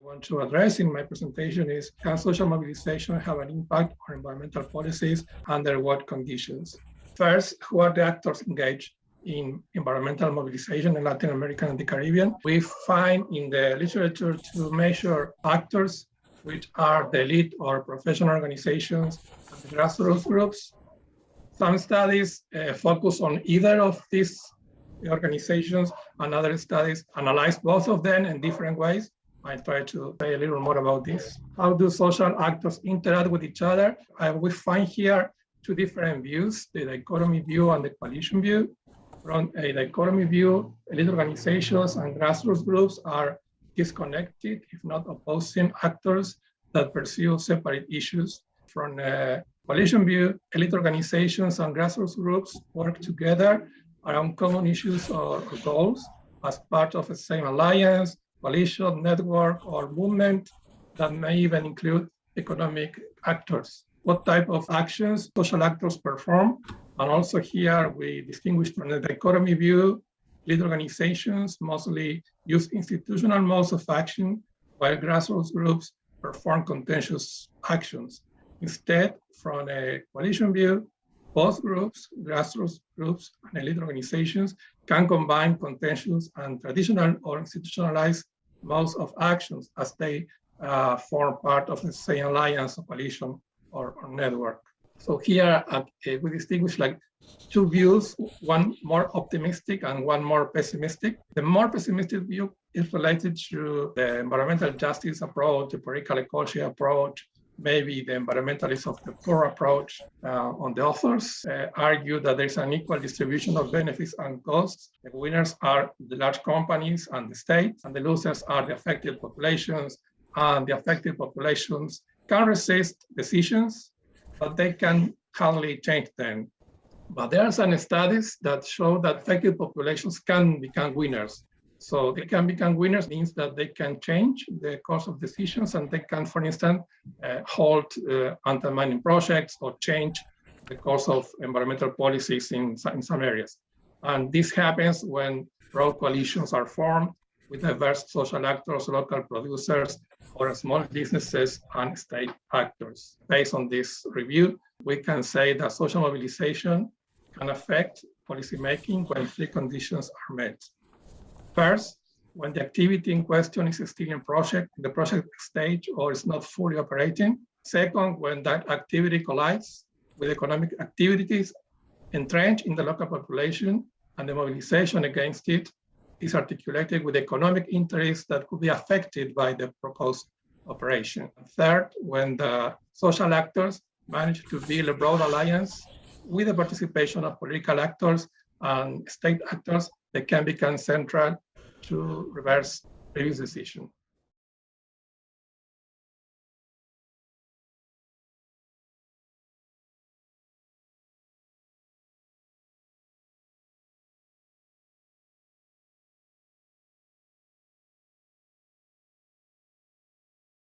want to address in my presentation is, can social mobilization have an impact on environmental policies under what conditions? First, who are the actors engaged in environmental mobilization in Latin America and the Caribbean? We find in the literature to measure actors, which are the elite or professional organizations and the grassroots groups. Some studies focus on either of these organizations, and other studies analyze both of them in different ways. I try to say a little more about this. How do social actors interact with each other? We find here two different views, the dichotomy view and the coalition view. From a dichotomy view, elite organizations and grassroots groups are disconnected, if not opposing actors that pursue separate issues. From a coalition view, elite organizations and grassroots groups work together around common issues or goals as part of the same alliance, coalition, network, or movement that may even include economic actors. What type of actions social actors perform? And also here we distinguish from the dichotomy view, elite organizations mostly use institutional modes of action, while grassroots groups perform contentious actions. Instead, from a coalition view, both groups, grassroots groups and elite organizations, can combine contentious and traditional or institutionalized modes of actions as they form part of the same alliance or coalition or network. So here we distinguish like two views, one more optimistic and one more pessimistic. The more pessimistic view is related to the environmental justice approach, the political ecology approach, maybe the environmentalist of the poor approach. On the authors argue that there's an equal distribution of benefits and costs. The winners are the large companies and the state, and the losers are the affected populations, and the affected populations can resist decisions, but they can hardly change them. But there are some studies that show that affected populations can become winners. So they can become winners means that they can change the course of decisions, and they can, for instance, halt anti-mining projects or change the course of environmental policies in some areas. And this happens when broad coalitions are formed with diverse social actors, local producers, or small businesses and state actors. Based on this review, we can say that social mobilization can affect policymaking when three conditions are met. First, when the activity in question is still in the project stage or is not fully operating. Second, when that activity collides with economic activities entrenched in the local population and the mobilization against it is articulated with economic interests that could be affected by the proposed operation. Third, when the social actors manage to build a broad alliance with the participation of political actors and state actors that can become central to reverse previous decision.